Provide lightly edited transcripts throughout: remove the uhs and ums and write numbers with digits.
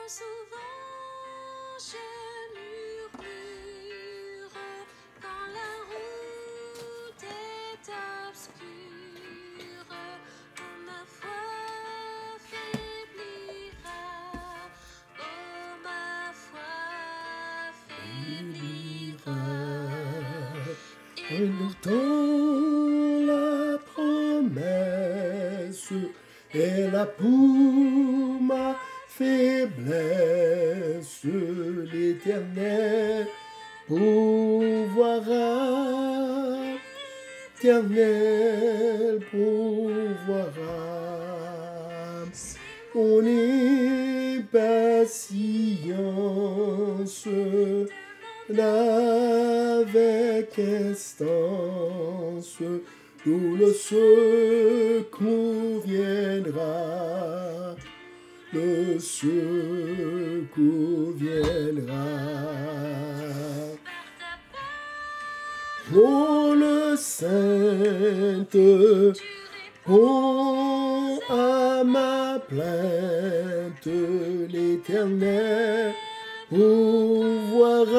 Souvent je murmure quand la route est obscure, quand ma foi faiblira, oh ma foi faiblira. Et pourtant la promesse est là pour ma faiblesse, l'Éternel pourvoira, l'Éternel pourvoira. On est patience avec instance, tout le secours viendra, le secours viendra. Oh, le sainte, oh, à ma plainte, l'Éternel pourvoira,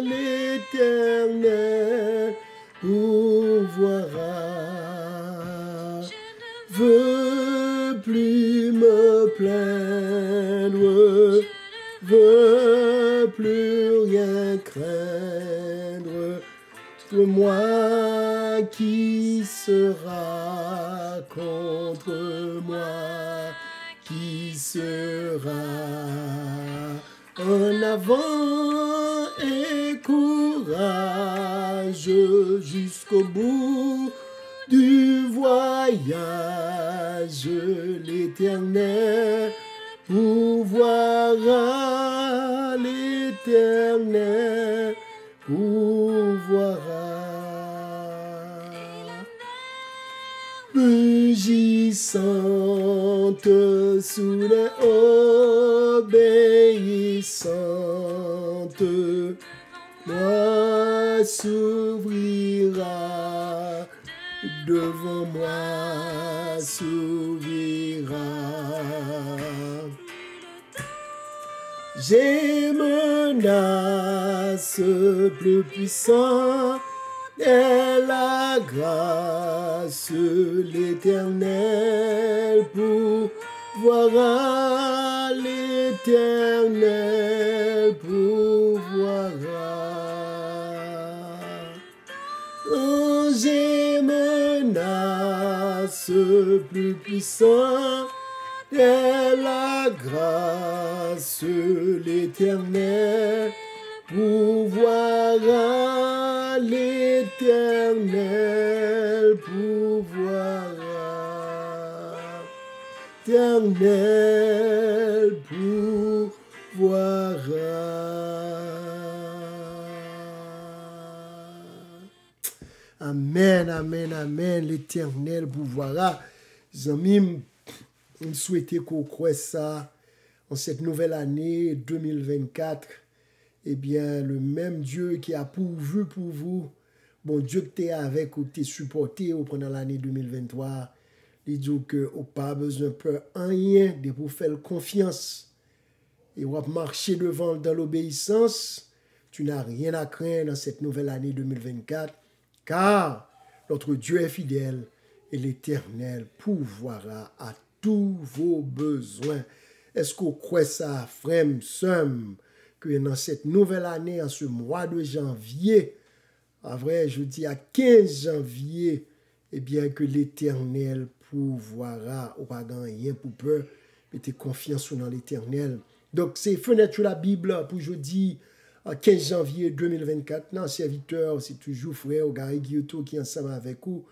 l'Éternel pourvoira. Veux plus me plaindre, veux plus rien craindre, que moi qui sera contre moi, qui sera en avant et courage jusqu'au bout du voyage, l'Éternel pourvoira, l'Éternel pourvoira. Rugissante sous les obéissantes, moi s'ouvrira, devant moi s'ouvrira. J'ai menace plus puissant est la grâce, l'Éternel pourvoira, l'Éternel pourvoira. Oh, j'ai menace plus puissant est la grâce, l'Éternel pourvoira, l'Éternel pourvoira, l'Éternel pourvoira. Amen, amen, amen, l'Éternel pourvoira. Amis, je souhaite qu'on croie ça en cette nouvelle année 2024. Eh bien, le même Dieu qui a pourvu pour vous, bon Dieu que tu es avec ou que tu es supporté pendant l'année 2023, il dit que vous n'avez pas besoin de rien de pour faire confiance. Et vous marcher devant dans l'obéissance, tu n'as rien à craindre dans cette nouvelle année 2024, car notre Dieu est fidèle et l'Éternel pourvoira à tous vos besoins. Est-ce qu'on croit ça, frère, sœur, que dans cette nouvelle année, en ce mois de janvier, en vrai, je dis à 15 janvier, eh bien que l'Éternel pourvoira, ou pas rien pour peur, mettez confiance dans l'Éternel. Donc, c'est fenêtre sur la Bible pour jeudi 15 janvier 2024. Non, serviteur, c'est toujours frère Gary Guillotot qui est ensemble avec vous.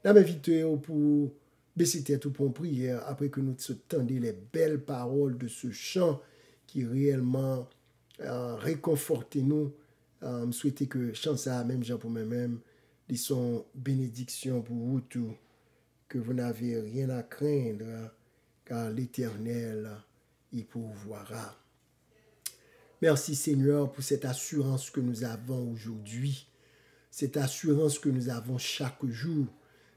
Je m'invite pour baisser tête pour une prière après que nous entendions les belles paroles de ce chant qui réellement réconforte nous. Je souhaite que chant ça, même gens pour moi-même, ils sont bénédictions pour vous tous, que vous n'avez rien à craindre, car l'Éternel y pourvoira. Merci Seigneur pour cette assurance que nous avons aujourd'hui, cette assurance que nous avons chaque jour,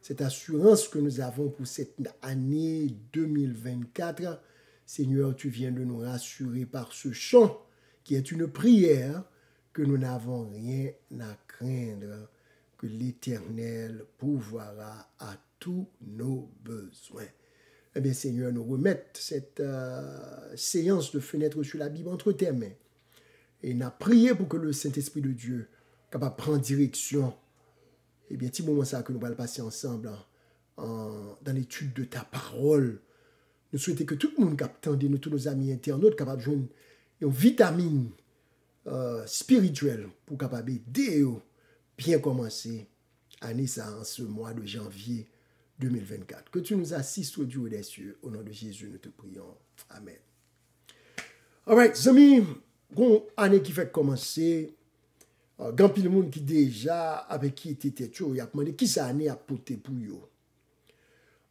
cette assurance que nous avons pour cette année 2024, Seigneur, tu viens de nous rassurer par ce chant qui est une prière que nous n'avons rien à craindre, que l'Éternel pourvoira à tous nos besoins. Eh bien, Seigneur, nous remettons cette séance de fenêtre sur la Bible entre tes mains. Et nous prié pour que le Saint-Esprit de Dieu capable de prendre direction. Eh bien, petit moment ça que nous allons passer ensemble dans l'étude de ta parole. Nous souhaitons que tout le monde capte, nous, tous nos amis internautes, capable de joindre une vitamine spirituelle pour capable d'aider bien commencer année ça en ce mois de janvier 2024. Que tu nous assistes au Dieu des cieux. Au nom de Jésus, nous te prions. Amen. All right, amis, une année qui fait commencer, grand pile monde qui déjà avec qui était chaud, il a demandé qui ça année a porté pour yo.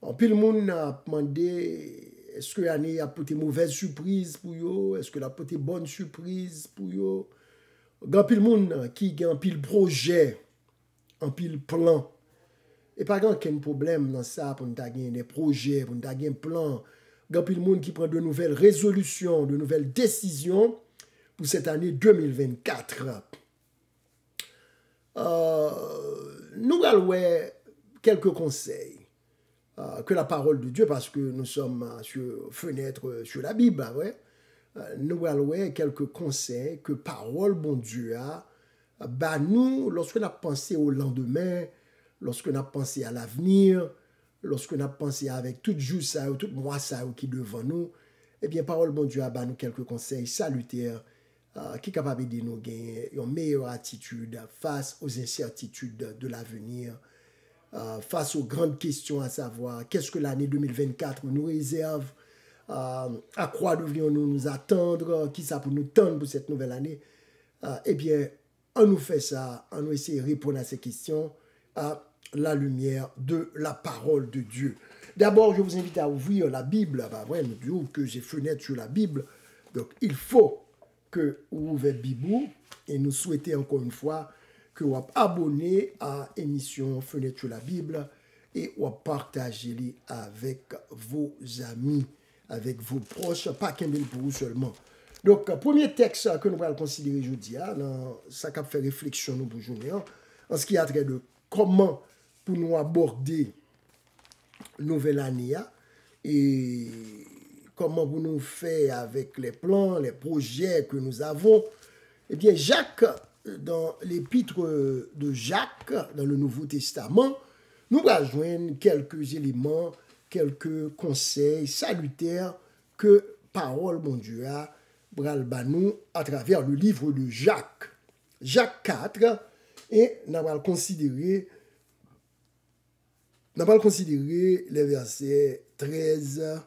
En pile monde a demandé est-ce que l'année a porté mauvaise surprise pour yo, est-ce que la porté bonne surprise pour yo. Grand pile monde qui a un pile projet, un pile plan. Et pas aucun problème dans ça pour nous gagner des projets, pour nous gagner un plan. Grand pile monde qui prend de nouvelles résolutions, de nouvelles décisions pour cette année 2024. Nous allons quelques conseils que la parole de Dieu, parce que nous sommes sur fenêtre sur la Bible, ouais. Nous allons quelques conseils que parole bon Dieu a, bah nous, lorsque nous avons pensé au lendemain, lorsque nous avons pensé à l'avenir, lorsque nous avons pensé avec tout jour ça, tout mois ça qui est devant nous, eh bien, parole bon Dieu a bah nous quelques conseils salutaires qui est capable de nous gagner une meilleure attitude face aux incertitudes de l'avenir, face aux grandes questions à savoir qu'est-ce que l'année 2024 nous réserve, à quoi devrions-nous nous attendre, qui ça pour nous tendre pour cette nouvelle année. Eh bien, on nous fait ça, on nous essaie de répondre à ces questions à la lumière de la parole de Dieu. D'abord, je vous invite à ouvrir la Bible. Bah, ouais, nous disons que j'ai fenêtre sur la Bible, donc il faut que vous ouvrez Bible et nous souhaitons encore une fois que vous abonnez à l'émission Fenêtre sur la Bible et vous partagez avec vos amis, avec vos proches, pas qu'un pour vous seulement. Donc, premier texte que nous allons considérer aujourd'hui, ça a fait réflexion nous pour journée, en ce qui a trait de comment pour nous aborder nouvelle année et comment vous nous faites avec les plans, les projets que nous avons. Eh bien, Jacques, dans l'épître de Jacques, dans le Nouveau Testament, nous rejoignons quelques éléments, quelques conseils salutaires que parole, mon Dieu, a bralbanou à travers le livre de Jacques. Jacques 4, et nous allons considérer les versets 13,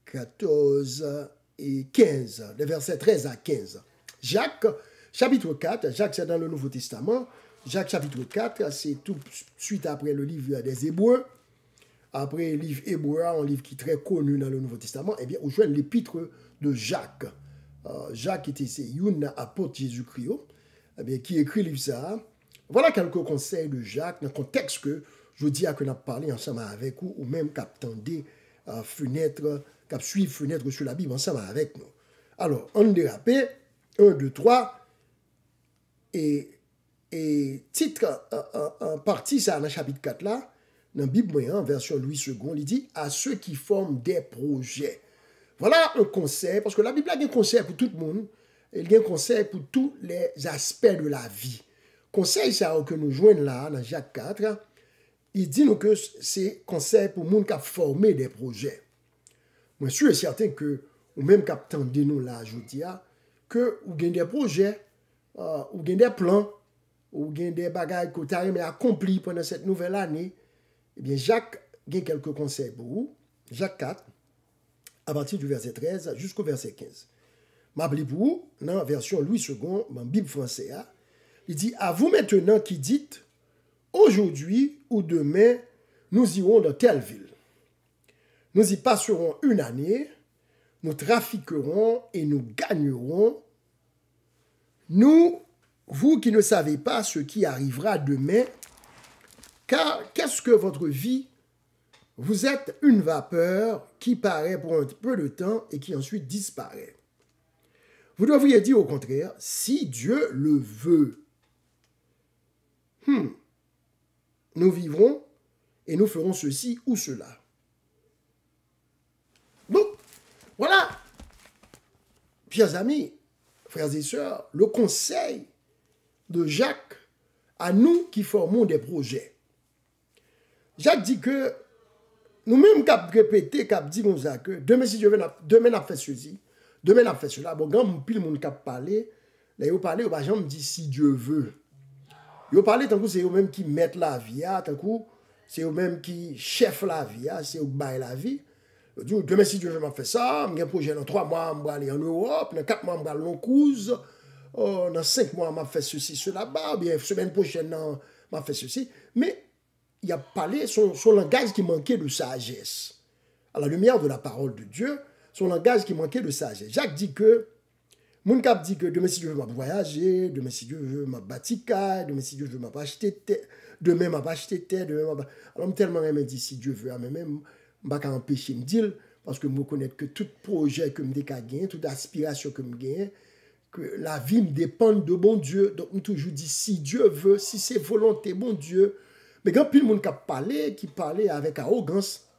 14 et 15, les versets 13 à 15. Jacques, chapitre 4, Jacques c'est dans le Nouveau Testament, Jacques chapitre 4, c'est tout suite après le livre des Hébreux, après le livre Hébreux, un livre qui est très connu dans le Nouveau Testament, eh bien, on joue l'épître de Jacques. Jacques était un apôtre Jésus-Christ, eh bien, qui écrit le livre ça. Voilà quelques conseils de Jacques dans le contexte que je dis à que nous avons parlé ensemble avec vous, ou même qu'attendez fenêtre, qu'à suivre fenêtre sur la Bible ensemble avec nous. Alors, on dérape, 1, 2, 3, et titre, en partie, ça, dans le chapitre 4 là, dans la Bible moyen, version Louis II, il dit « à ceux qui forment des projets ». Voilà un conseil, parce que la Bible a un conseil pour tout le monde, il y a un conseil pour tous les aspects de la vie. Conseil ça que nous joignons là, dans Jacques 4, il dit nous que c'est conseil pour les gens qui ont formé des projets. Moi, je suis certain que, ou même qui attendez nous là, je dis, que vous avez des projets, ou avez des plans, ou avez des bagages que vous avez accomplis pendant cette nouvelle année. Eh bien, Jacques a quelques conseils pour vous. Jacques 4, à partir du verset 13 jusqu'au verset 15. M'appelez pour vous, dans la version Louis II, dans la Bible française, il dit, à vous maintenant qui dites, aujourd'hui ou demain, nous irons dans telle ville. Nous y passerons une année, nous trafiquerons et nous gagnerons. Nous, vous qui ne savez pas ce qui arrivera demain, car qu'est-ce que votre vie Vous êtes une vapeur qui paraît pour un peu de temps et qui ensuite disparaît. Vous devriez dire au contraire, si Dieu le veut, nous vivrons et nous ferons ceci ou cela. Donc, voilà, chers amis, frères et sœurs, le conseil de Jacques à nous qui formons des projets. Jacques dit que nous-mêmes, cap répété, cap dit comme ça, que demain, si Dieu veut, demain, on a fait ceci, demain, on a fait cela. Bon, quand pile monde cap parler, là, ils parlent, par exemple, dit si Dieu veut. Ils parlent, tant que c'est eux-mêmes qui mettent la vie, tant que c'est eux-mêmes qui chef la vie, c'est eux qui baillent la vie. Demain, si Dieu veut, on fait ça, j'ai un projet dans 3 mois, on va aller en Europe, dans 4 mois, on va aller en Couze, dans 5 mois, on va faire ceci, cela, bien, semaine prochaine, on va faire ceci. Mais il a parlé son langage qui manquait de sagesse. À la lumière de la parole de Dieu, son langage qui manquait de sagesse. Jacques dit que, mon cap dit que demain si Dieu veut m'a voyager, demain si Dieu veut m'a bâtir, demain si Dieu veut m'a acheter terre, demain m'a acheter terre, demain m'a. Alors tellement aimé dit si Dieu veut, mais même m'a pas empêcher me dire parce que me connaître que tout projet que me gagner, toute aspiration que me gagne, que la vie me dépend de bon Dieu. Donc me toujours dit si Dieu veut, si c'est volonté bon Dieu. Mais quand plus le monde qui parlait avec arrogance,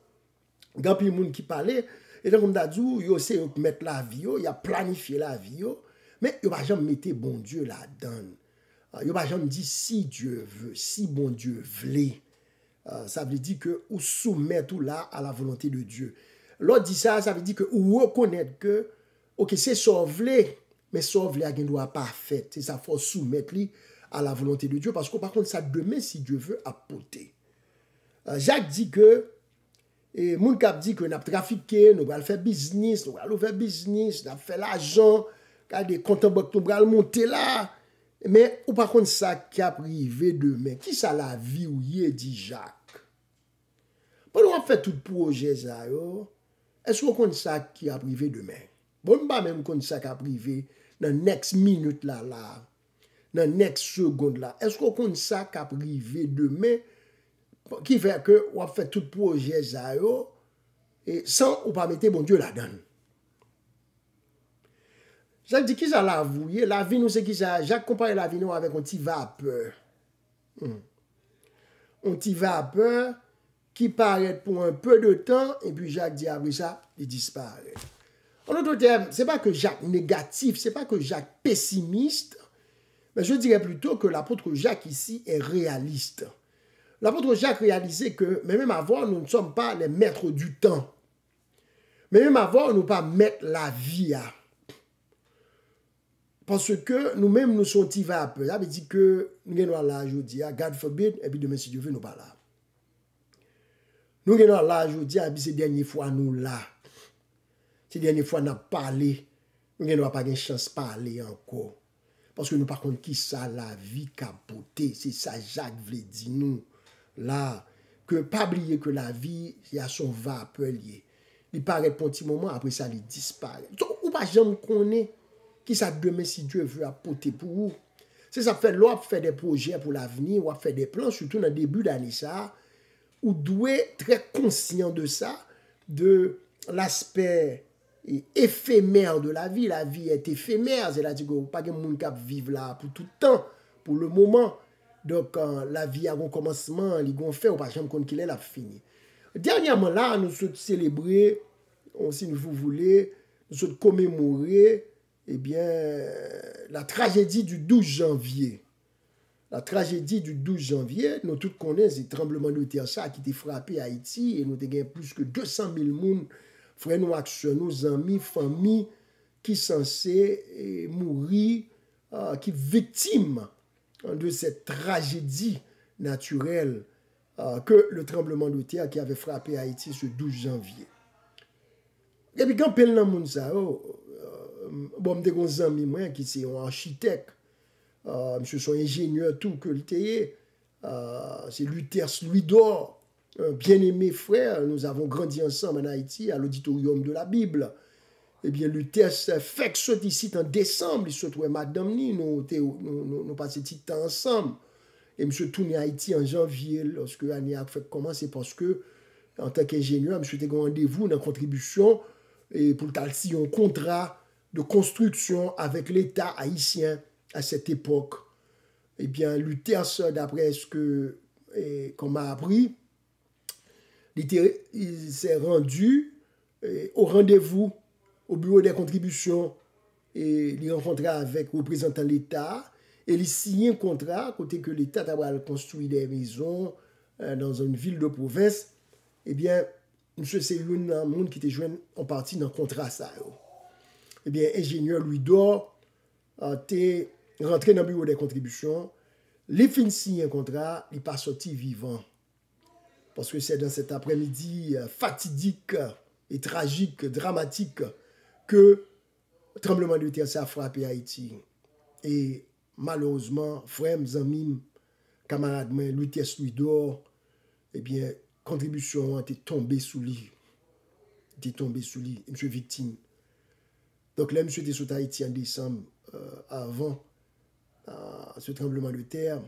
quand plus le monde qui parlait, et donc comme dit, il essaie de mettre la vie, il a planifié la vie, mais il va jamais mettre bon Dieu là-dedans. Il va jamais dire si Dieu veut, si bon Dieu veut. Ça veut dire que ou soumettre tout là à la volonté de Dieu. L'autre dit ça, ça veut dire que ou reconnaître que OK, c'est sauver, mais sauver il ne doit pas faire. C'est ça faut soumettre lui à la volonté de Dieu parce que par contre ça demain si Dieu veut apporter. Jacques dit que et moun k'ap dit que n'a trafiqué, nous allons faire business, nous allons faire business, n'a fait l'argent, des comptes en banque nous allons monter là. Mais ou par contre ça qui a privé demain, qui ça la vie ou y dit Jacques. Pendant on fait tout projet ça yo, est-ce qu'on compte ça qui a privé demain? Bon pas même compte ça qui a privé dans next minute là dans next seconde là. Est-ce qu'on compte ça qui a privé demain? Qui fait que on fait tout projet ça yo et sans ou pas mettre bon Dieu là-dedans. Jacques dit qui ça la avoué, la vie nous c'est qui ça, Jacques compare la vie nous avec un petit vapeur. Un petit vapeur qui paraît pour un peu de temps et puis Jacques dit après ça, il disparaît. En d'autres termes, c'est pas que Jacques négatif, c'est pas que Jacques pessimiste, mais je dirais plutôt que l'apôtre Jacques ici est réaliste. L'apôtre Jacques réalisait que, même avant, nous ne sommes pas les maîtres du temps. Mais même avant, nous ne pas mettre la vie à. Parce que nous-mêmes, nous sommes tivés un peu. Ça veut dire que nous sommes là aujourd'hui, God forbid, et puis demain, si Dieu veut, nous pas là. Nous sommes là aujourd'hui, et puis c'est la dernière fois nous là. C'est la dernière fois nous avons parlé. Nous n'avons pas de chance de parler encore. Parce que nous, par contre, qui ça, la vie capotée, c'est ça, Jacques voulait dire nous. Là, que pas oublier que la vie, il y a son vapeur lié. Il paraît pour un petit moment, après ça, il disparaît. Donc, ou pas jamais connaître qui ça demain si Dieu veut apporter pour vous. C'est ça fait l'on fait des projets pour l'avenir, on fait des plans, surtout dans le début d'année ça, ou doit être très conscient de ça, de l'aspect éphémère de la vie. La vie est éphémère, c'est-à-dire que pas de monde qui vivre là pour tout le temps, pour le moment. Donc, la vie a un commencement, il a un fait, on ne peut pas jamais compte qu'il est là fini. Dernièrement, là, nous sommes célébrés, si vous voulez, nous sommes commémorés, eh bien, la tragédie du 12 janvier. La tragédie du 12 janvier, nous tous connaissons le tremblement de terre ça qui a frappé Haïti et nous avons plus que 200 000 personnes, frères, nos amis, familles, qui sont censés mourir, qui sont victimes de cette tragédie naturelle que le tremblement de terre qui avait frappé Haïti ce 12 janvier. Et puis quand pel nan moun sa bon m'te gon zanmi moi qui c'est un architecte, monsieur son ingénieur tout que l'était, c'est Luther Louis-d'Or, un bien-aimé frère, nous avons grandi ensemble en Haïti à l'auditorium de la Bible. Eh bien, Luther fait que soit ici en décembre, il se trouvait madame ni, nous passons petit temps ensemble. Et monsieur tourné à Haïti en janvier, lorsque l'année a fait commencer, parce que en tant qu'ingénieur, je suis un rendez-vous dans la contribution et pour le signer un contrat de construction avec l'État haïtien à cette époque. Eh bien, l'UTERS, d'après ce qu'on m'a appris, il s'est rendu au rendez-vous au bureau des contributions et il rencontra avec le représentant de l'État et il signé un contrat côté que l'État a construit des maisons dans une ville de province. Eh bien, monsieur, c'est un monde qui était joué en partie dans le contrat ça. Eh bien, ingénieur Louis d'Or était rentré dans le bureau des contributions. Les fins signé un contrat, il n'est pas sorti vivant. Parce que c'est dans cet après-midi fatidique et tragique, dramatique, que le tremblement de terre a frappé Haïti. Et malheureusement, frères, amis, camarades, Lutès Louis d'Or, eh bien, contribution a été tombée sous lui. Il était tombé sous lui, monsieur victime. Donc là, monsieur était sur Haïti en décembre, avant ce tremblement de terre.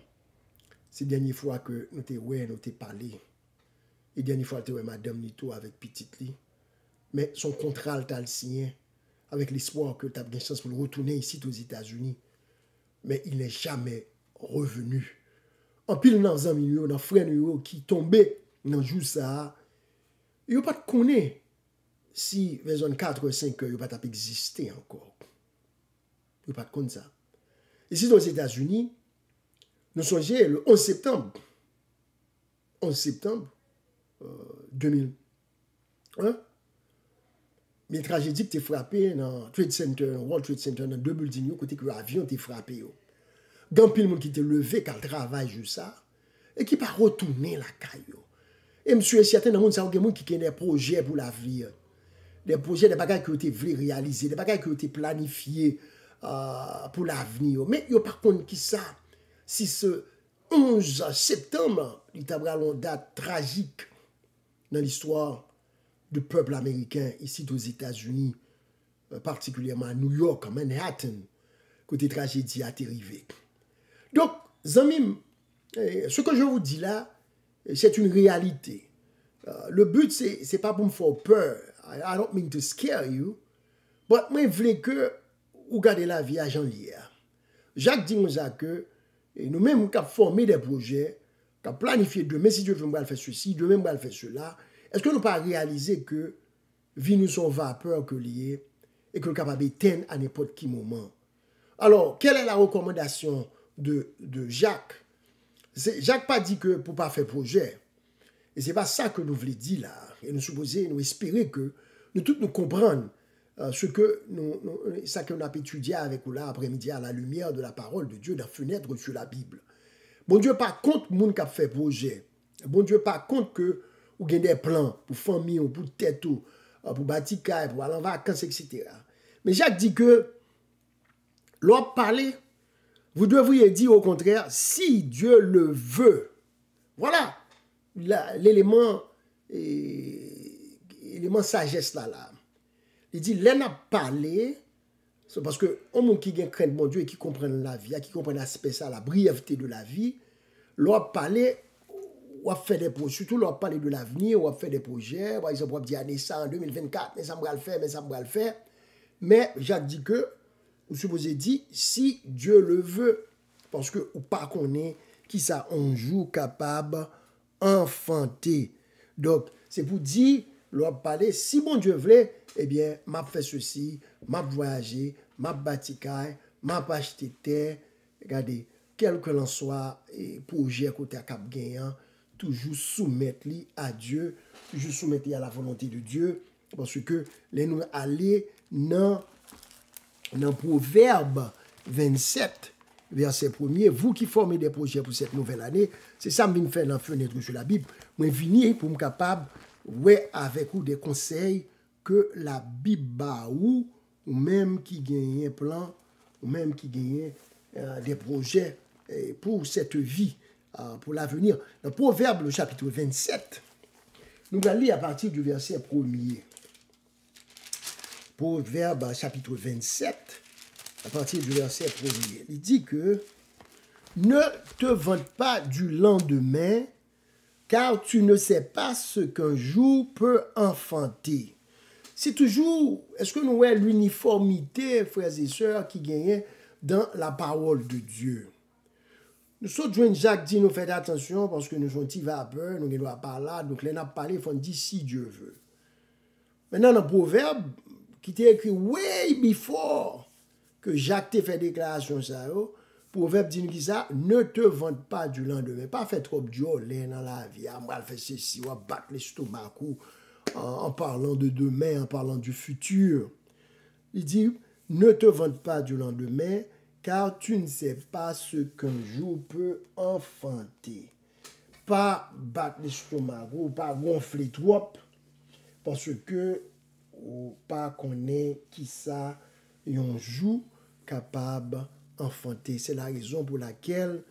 C'est la dernière fois que nous t'avons parlé. Et la dernière fois, nous avons Madame Nito avec petite Li. Mais son contrat, il a signé avec l'espoir que tu as une chance pour le retourner ici aux États-Unis. Mais il n'est jamais revenu. En pile dans un milieu, dans frère qui tombait dans le jour ça, il n'y a pas de connaître si vers 4 ou 5 heures, il n'y a pas existé encore. Il n'y a pas de connaître ça. Ici aux États-Unis, nous sommes le 11 septembre 2001. Mais tragédie qui était frappé dans Trade Center, World Trade Center, dans 2 buildings, côté que l'avion était frappé. Grand pile monde qui était levé, qui a travaillé juste ça, et qui pas retourné la caille. Et monsieur, certains dans le monde, ça a des gens qui ont des projets pour l'avenir. Des projets, des bagages qui ont été réalisés, des bagages qui ont été planifiés pour l'avenir. Mais il n'y a pas contre qui ça. Si ce 11 septembre, il y a une date tragique dans l'histoire du peuple américain ici aux États-Unis, particulièrement à New York, à Manhattan, côté tragédie a arrivé. Donc, Zamim, ce que je vous dis là, c'est une réalité. Le but, c'est pas pour me faire peur. I don't mean to scare you, but moi, je veux que vous gardez la vie à Jean-Lière. Jacques dit que nous-mêmes, qui avons formé des projets, qui avons planifié demain, si Dieu veut, nous allons faire ceci, demain, nous allons faire cela. Est-ce que nous pas réaliser que vie nous sont vapeur que lié et que nous sommes capables d'éteindre à n'importe quel moment? Alors, quelle est la recommandation de Jacques? Jacques pas dit que pour ne pas faire projet. Et ce n'est pas ça que nous voulons dire là. Et nous supposons, nous espérer que nous tous nous comprenions ce que ça que nous avons étudié avec vous là après-midi à la lumière de la parole de Dieu dans la fenêtre sur la Bible. Bon Dieu, pas contre le monde qui a fait projet. Bon Dieu, pas contre que vous avez des plans pour famille, pour tête, pour bâtir, pour aller en vacances, etc. Mais Jacques dit que l'on parler, vous devriez dire au contraire, si Dieu le veut. Voilà l'élément sagesse là. Il dit, l'on a parlé, c'est parce que un monde qui a crainte mon Dieu et qui comprend la vie, qui comprend l'aspect ça, la brièveté de la vie, l'on a parlé, on a fait des projets, surtout l'on a parlé de l'avenir, on a fait des projets, par exemple, on a dit, année ça en 2024, mais ça me va le faire, mais ça me va le faire. Mais Jacques dit que, vous supposez dire, si Dieu le veut, parce que ou pas qu'on est, qui ça un jour capable enfanter. Donc, c'est pour dire, l'on parler, si bon Dieu voulait, eh bien, m'a fait ceci, m'a voyagé, m'a bâti caille, m'a acheté terre, regardez, quel que l'en soit, et projet côté à Cap Gagnant, toujours soumettre à Dieu, toujours soumettre à la volonté de Dieu, parce que les nous aller dans Proverbe 27, verset 1er, vous qui formez des projets pour cette nouvelle année, c'est ça que je viens faire dans la fenêtre sur la Bible, je viens pour me capable, ouais, avec vous des conseils que la Bible a ou même qui gagne un plan, ou même qui gagne des projets pour cette vie, pour l'avenir. Dans Proverbe, le chapitre 27, nous allons lire à partir du verset 1er. Proverbe, chapitre 27, à partir du verset 1er. Il dit que ne te vante pas du lendemain, car tu ne sais pas ce qu'un jour peut enfanter. C'est toujours, est-ce que nous avons l'uniformité, frères et sœurs, qui gagne dans la parole de Dieu? Nous sommes joints, Jacques dit, nous faites attention parce que nous sommes petits vapeurs, nous ne doit pas là, donc les n'a parlé, il faut dire si Dieu veut. Maintenant, dans le proverbe, qui était écrit way before que Jacques t'ait fait déclaration ça, proverbe dit qui ça, ne te vante pas du lendemain, pas fait trop de jolé dans la vie, on va faire ceci, on va battre l'estomac en parlant de demain, en parlant du futur. Il dit, ne te vante pas du lendemain, car tu ne sais pas ce qu'un jour peut enfanter. Pas battre l'estomac ou pas gonfler trop, parce que ou pas connaît qui ça un jour capable enfanter. C'est la raison pour laquelle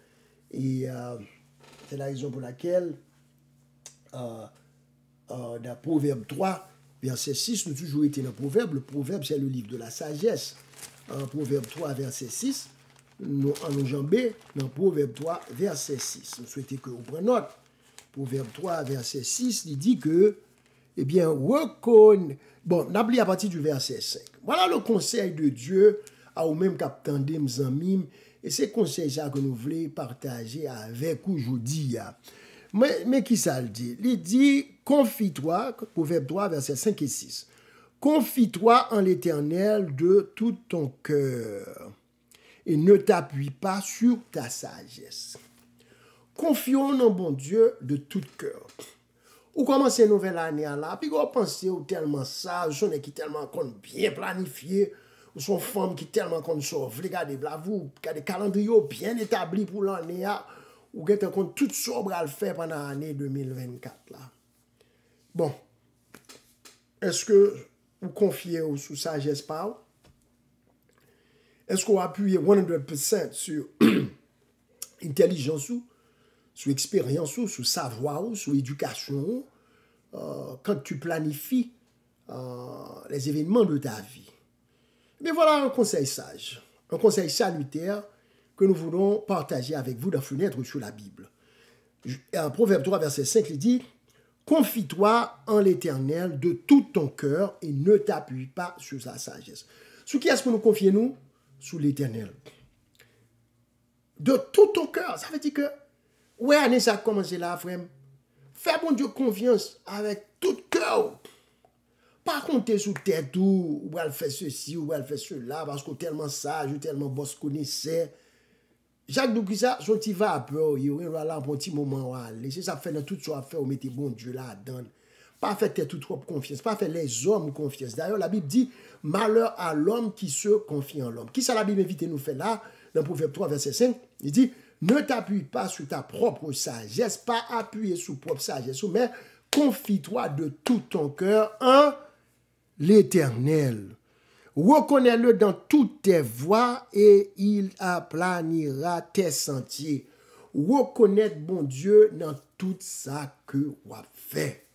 dans Proverbe 3, verset 6, nous avons toujours été dans le proverbe c'est le livre de la sagesse. En Proverbe 3, verset 6, nous en jambé dans Proverbe 3, verset 6. Nous souhaitons que vous preniez note. Proverbe 3, verset 6, il dit que, eh bien, bon, n'oublie à partir du verset 5. Voilà le conseil de Dieu à vous-même captant des amis, et c'est conseil ça que nous voulons partager avec vous aujourd'hui. Mais qui ça le dit? Il dit, confie-toi, Proverbe 3, verset 5 et 6. Confie-toi en l'Éternel de tout ton cœur et ne t'appuie pas sur ta sagesse. Confions en bon Dieu de tout cœur. Ou commencez une nouvelle année là, puis vous pensez ou tellement sage, ou qui tellement bien planifié, ou son femme qui tellement sauve. Regardez, là, vous, regardez calendrier bien établi pour l'année, ou vous compte tout sobre à le faire pendant l'année 2024 là. Bon, est-ce que vous confiez sous sagesse par? Est-ce qu'on appuie 100% sur intelligence ou sur expérience ou sur savoir ou sur éducation quand tu planifies les événements de ta vie? Mais voilà un conseil sage, un conseil salutaire que nous voulons partager avec vous dans Fenêtre sur la Bible. En Proverbe 3, verset 5, il dit « Confie-toi en l'Éternel de tout ton cœur et ne t'appuie pas sur sa sagesse. » Sous qui est-ce que nous confions nous? Sous l'Éternel. De tout ton cœur. Ça veut dire que, ouais, année ça a commencé là, frère. Fais bon Dieu confiance avec tout cœur. Pas compter sous tête ou elle fait ceci ou elle fait cela parce qu'on est tellement sage ou tellement boss connaissait. Jacques Doukissa, son petit vapeur, il va là pour un petit moment où aller. C'est ça fait dans tout ça à faire, on mettez bon Dieu là-dedans. Pas faire tête tout trop confiance, pas faire les hommes confiance. D'ailleurs, la Bible dit, malheur à l'homme qui se confie en l'homme. Qui ça la Bible invite nous fait là, dans Proverbe 3, verset 5, il dit, ne t'appuie pas sur ta propre sagesse, pas appuyer sur propre sagesse, mais confie-toi de tout ton cœur en l'Éternel. Reconnais-le dans toutes tes voies et il aplanira tes sentiers. Reconnaître bon Dieu dans tout ça que vous fait.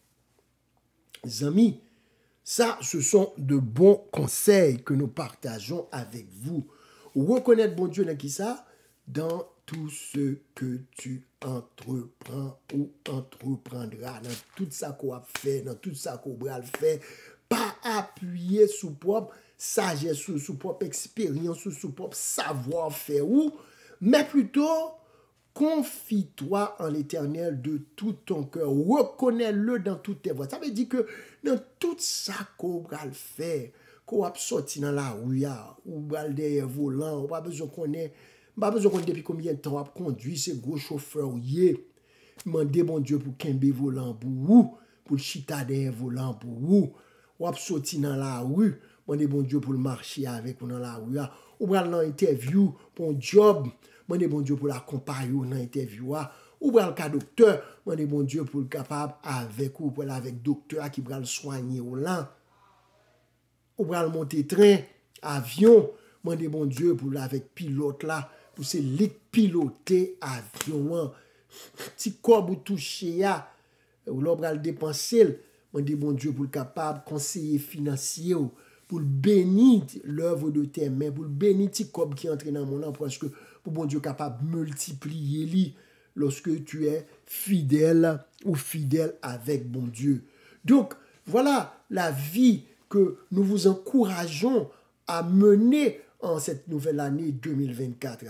Les amis, ça, ce sont de bons conseils que nous partageons avec vous. Reconnaître bon Dieu dans qui ça? Dans tout ce que tu entreprends ou entreprendras, dans tout ça qu'on va faire, dans tout ça qu'on va faire, pas appuyer sous propre sagesse, sous propre expérience, sous propre savoir-faire, mais plutôt confie-toi en l'Éternel de tout ton cœur. Reconnais-le dans toutes tes voies. Ça veut dire que dans tout ça qu'on va le faire, qu'on va sortir dans la rue, ou va derrière volant, pas besoin qu'on ait, pas besoin qu'on ait depuis combien de temps on conduit ces gros chauffeurs. Demandez bon Dieu pour qu'un volant pour vous, pour le chita derrière volant pour vous. Ou va sortir dans la rue, demandez bon Dieu pour le marcher avec vous dans la rue. Ou va dans interview pour un job. Demandez bon Dieu pour l'accompagner dans l'interview. Ou bien le cas docteur, demandez bon Dieu pour le capable avec ou pour avec docteur qui va le soigner ou là. Ou bien le monter train, avion, demandez bon Dieu pour avec pilote là, pour c'est piloter avion. Petit corps ou toucher ya, ou l'on va le dépenser, demandez bon Dieu pour le capable conseiller financier pour le bénir l'œuvre de tes mains, pour le bénir petit corps qui entre dans mon emploi parce que pour bon Dieu capable multiplier lui lorsque tu es fidèle ou fidèle avec bon Dieu. Donc, voilà la vie que nous vous encourageons à mener en cette nouvelle année 2024.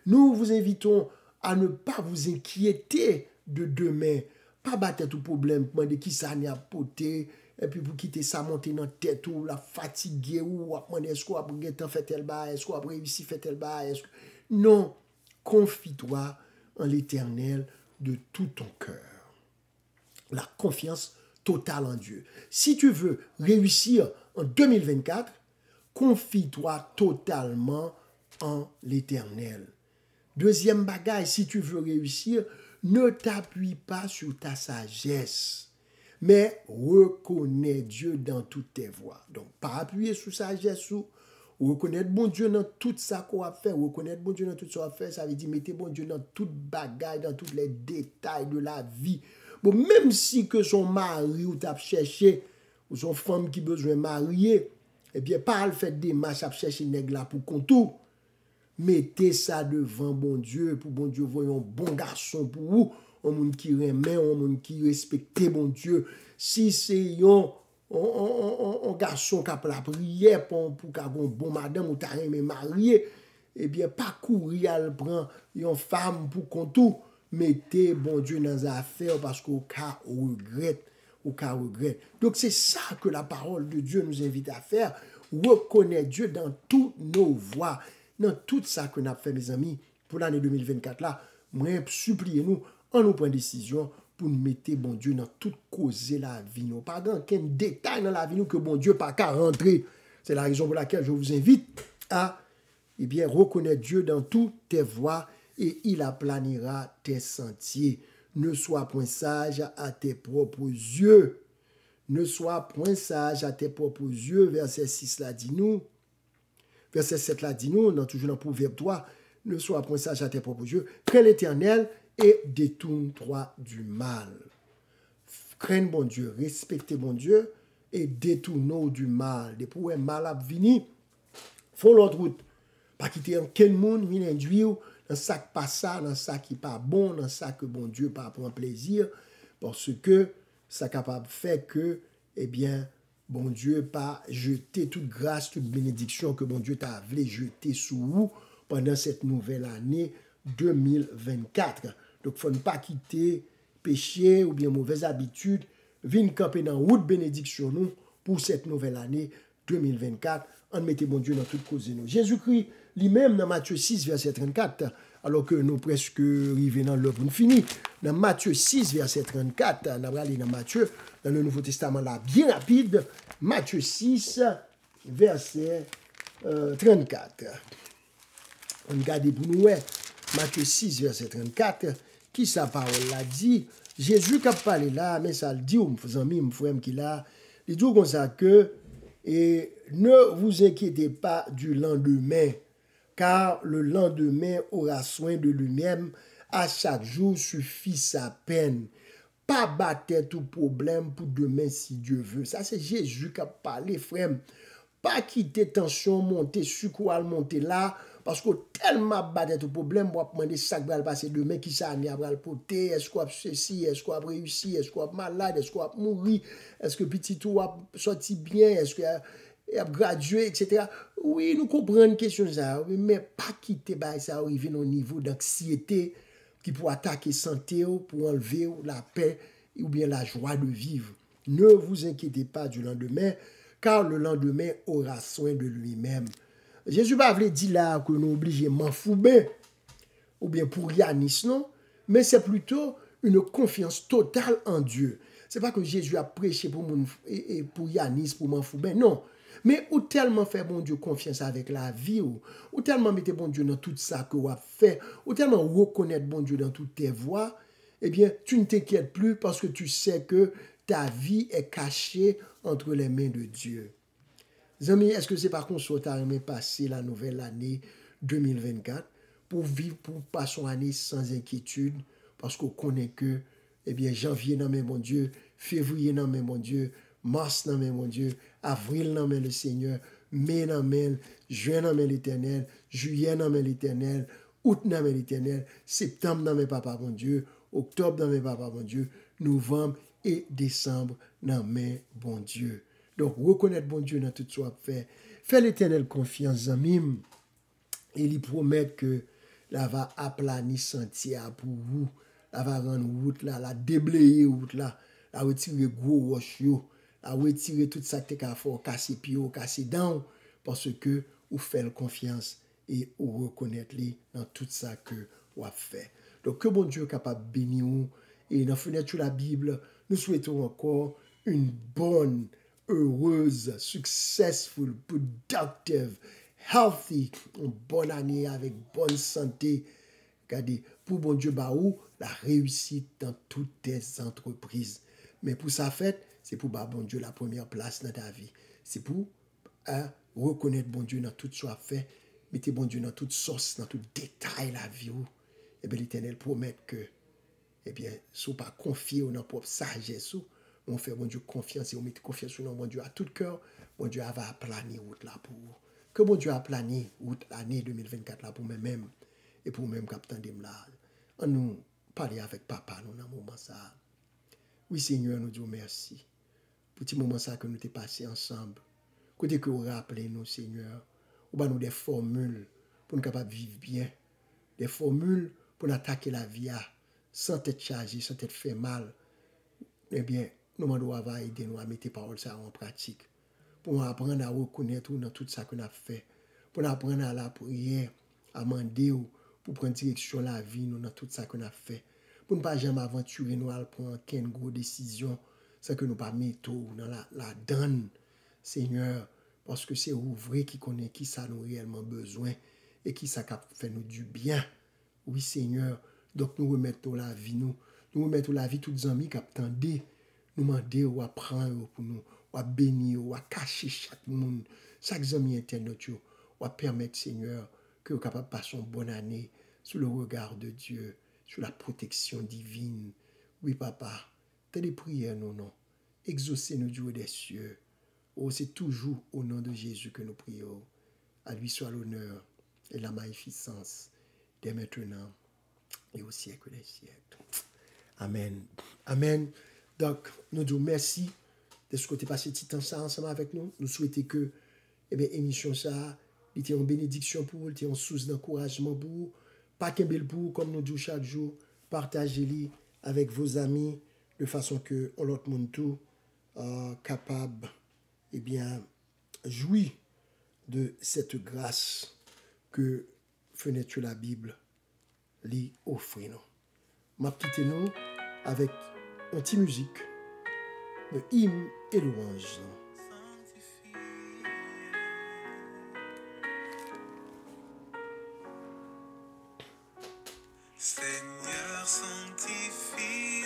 Nous vous invitons à ne pas vous inquiéter de demain. Pas battre tout problème, demander qui ça n'y a poté, et puis pour quitter ça monter dans la tête ou la fatiguer ou demander est-ce qu'on a fait tel bas, est-ce qu'on a réussi fait tel bas. Non, confie-toi en l'Éternel de tout ton cœur. La confiance totale en Dieu. Si tu veux réussir en 2024, confie-toi totalement en l'Éternel. Deuxième bagage, si tu veux réussir, ne t'appuie pas sur ta sagesse, mais reconnais Dieu dans toutes tes voies. Donc, pas appuyer sur sagesse ou reconnaître bon Dieu dans tout ça qu'on va faire. Reconnaître bon Dieu dans tout ça qu'on va faire, ça veut dire mettre bon Dieu dans toute bagaille, dans tous les détails de la vie. Bon, même si que son mari ou t'a cherché, ou son femme qui besoin de marier, eh bien, pas le fait des marches à chercher nègre là pour contour. Mettez ça devant bon Dieu, pour bon Dieu voyons un bon garçon pour vous, un monde qui remet, un monde qui respecte bon Dieu. Si c'est un garçon qui a la prière pour qu'il ait un bon madame ou t'as aimé marier, eh bien, pas courir à prendre une femme pour contour. Mettez bon Dieu dans les affaires parce qu'au cas où regrette. Donc c'est ça que la parole de Dieu nous invite à faire. Reconnaître Dieu dans toutes nos voies. Dans tout ça que nous avons fait, mes amis, pour l'année 2024 là, moi, suppliez-nous, en nous prenant décision pour nous mettre bon Dieu dans toute cause de la vie. Nous pas dans aucun détail dans la vie nous que bon Dieu pas qu'à rentrer. C'est la raison pour laquelle je vous invite à reconnaître Dieu dans toutes tes voies et il aplanira tes sentiers. Ne sois point sage à tes propres yeux. Ne sois point sage à tes propres yeux. Verset 6 là dit nous. Verset 7 là dit nous, toujours dans le proverbe 3, ne sois point sage à tes propres yeux, crains l'Éternel et détourne-toi du mal. Crains bon Dieu, respectez bon Dieu et détourne-nous du mal. Des pour un mal à venir, font l'autre route. Pas quitter un quel monde, vient induire dans ça qui pas ça, dans ça qui pas bon, dans ça que bon Dieu pas prend plaisir, parce que ça capable de faire que, eh bien, bon Dieu pas jeter toute grâce, toute bénédiction que bon Dieu t'a voulu jeter sous vous pendant cette nouvelle année 2024. Donc, il ne faut pas quitter péché ou bien mauvaise habitude, venir camper dans route bénédiction nous pour cette nouvelle année 2024. En mettez bon Dieu dans toute cause de nous. Jésus-Christ lui-même dans Matthieu 6, verset 34, alors que nous presque arrivés dans l'œuvre fini. Dans Matthieu 6, verset 34, on va aller dans Matthieu, dans le Nouveau Testament là, bien rapide, Matthieu 6, verset 34. On regarde pour nous, Matthieu 6, verset 34, qui sa parole l'a dit, Jésus qui a parlé là, mais ça le dit, ou faisant mis, mon frère qui l'a, il dit comme ça que, et ne vous inquiétez pas du lendemain, car le lendemain aura soin de lui-même, à chaque jour suffit sa peine. Pas battre tout problème pour demain si Dieu veut. Ça, c'est Jésus qui a parlé, frère. Pas quitter tension, monter, sucre, monter là, parce que tellement battre tout problème, moi, demander ça va passer demain, qui ça va le porter, est-ce qu'on a ceci, est-ce qu'on a réussi, est-ce qu'on a malade, est-ce qu'on a mouru, est-ce que petit tout a sorti bien, est-ce qu'il a gradué, etc. Oui, nous comprenons une question ça, mais pas quitter ça arriver au niveau d'anxiété qui peut attaquer santé, pour enlever la paix ou bien la joie de vivre. Ne vous inquiétez pas du lendemain, car le lendemain aura soin de lui-même. Jésus va vous dire là que nous obligés m'enfouber, ou bien pour Yanis, non, mais c'est plutôt une confiance totale en Dieu. C'est pas que Jésus a prêché pour Yanis, pour m'enfouber, non. Mais ou tellement fait bon Dieu confiance avec la vie, ou tellement mettez bon Dieu dans tout ça que vous avez fait, ou tellement reconnaître bon Dieu dans toutes tes voies, eh bien, tu ne t'inquiètes plus parce que tu sais que ta vie est cachée entre les mains de Dieu. Amis, est-ce que c'est par contre que tu as aimé passer la nouvelle année 2024 pour vivre, pour passer une année sans inquiétude, parce qu'on connaît que, eh bien, janvier, non mais mon Dieu, février, non mais mon Dieu, mars, non mais mon Dieu, avril, non mais le Seigneur, mai, non mais, juin, non mais l'Éternel, juillet, non mais l'Éternel, août dans l'Éternel, septembre dans mes papa, mon Dieu, octobre dans mes papa, mon Dieu, novembre et décembre dans mes bon Dieu. Donc, reconnaître bon Dieu dans tout ce qu'on fait. Fais l'Éternel confiance, Zamim. Et il promet que la va aplanir sentier pour vous. La va rendre route là, la déblayer route là, la retirer gros roche yo, la retirer tout ça que t'as fait, casser pied, casser dents, parce que vous faites confiance et vous reconnaître les dans tout ça que vous fait. Donc que bon Dieu est capable de bénir vous. Et dans la fenêtre de la Bible, nous souhaitons encore une bonne, heureuse, successful, productive, healthy, une bonne année avec bonne santé. Regardez, pour bon Dieu, la réussite dans toutes tes entreprises. Mais pour ça fait, c'est pour bon Dieu la première place dans ta vie. C'est pour reconnaître bon Dieu dans tout ce qu'on fait, mettez bon Dieu dans toute source, dans tout détail la vie. Et bien l'Éternel promet que, eh bien, si vous pas confier dans propre sagesse, on fait bon Dieu confiance et on met confiance dans bon Dieu à tout cœur, bon Dieu va planer route là pour vous. Que bon Dieu a plané route l'année 2024 là pour moi-même et pour même captain de là. On nous parler avec papa nous dans moment ça. Oui Seigneur, nous disons merci pour petit moment ça que nous t'ai passé ensemble. Côté que vous rappelez nous Seigneur, ou ba nous des formules pour nous capable vivre bien, des formules pour nous attaquer la vie sans tête chargée, sans tête fait mal. Eh bien, nous demandons à aider nous à mettre les paroles ça en pratique. Pour nous apprendre à reconnaître dans tout ça qu'on a fait. Pour nous apprendre à la prière, à demander pour prendre direction la vie nous dans tout ça qu'on a fait. Pour ne pas jamais aventurer nous à prendre aucune grosse décision sans que nous pas mettre dans la donne, Seigneur, parce que c'est vous vrai qui connaît qui ça nous réellement besoin et qui ça fait nous du bien. Oui, Seigneur, donc nous remettons la vie nous remettons la vie toutes les amis qui attendent, nous demander ou apprendre pour nous, ou bénir, ou cacher chaque monde, chaque ami internet, ou permettre, Seigneur, que vous capable de passer une bonne année sous le regard de Dieu, sous la protection divine. Oui, papa, t'as des prières, non. Exaucez-nous, Dieu des cieux. Oh, c'est toujours au nom de Jésus que nous prions. À lui soit l'honneur et la magnificence dès maintenant et au siècle des siècles. Amen. Amen. Donc, nous disons merci de ce que tu as passé petit temps ça ensemble avec nous. Nous souhaitons que l'émission ça était une bénédiction pour vous, était une source d'encouragement pour vous. Pas qu'un bel pour comme nous disons chaque jour, partagez-les avec vos amis de façon que l'autre monde tout capable jouir de cette grâce que fenêtre la Bible lui offre nous. M'a quitté nous avec une petite musique de hymne et louange. Seigneur, sanctifie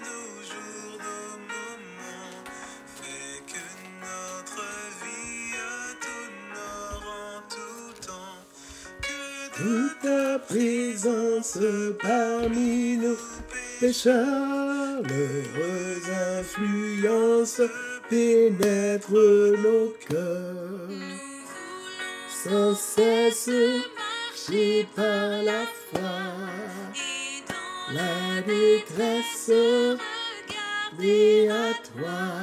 nos jours, nos moments, fais que notre vie t'honore en tout temps, que De ta présence parmi nos pécheurs, l'heureuse influence pénètre nos cœurs. Sans cesse marcher par la foi, la détresse garder à toi,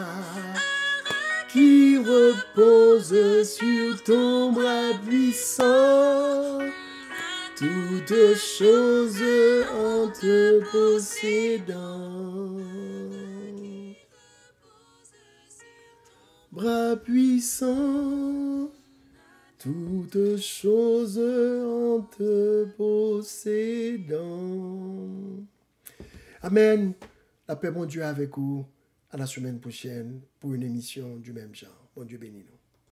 qui repose sur ton bras puissant, toutes choses en te possédant. Bras puissant, toutes choses en te possédant. Amen. La paix, mon Dieu, avec vous. À la semaine prochaine pour une émission du même genre. Mon Dieu bénis nous.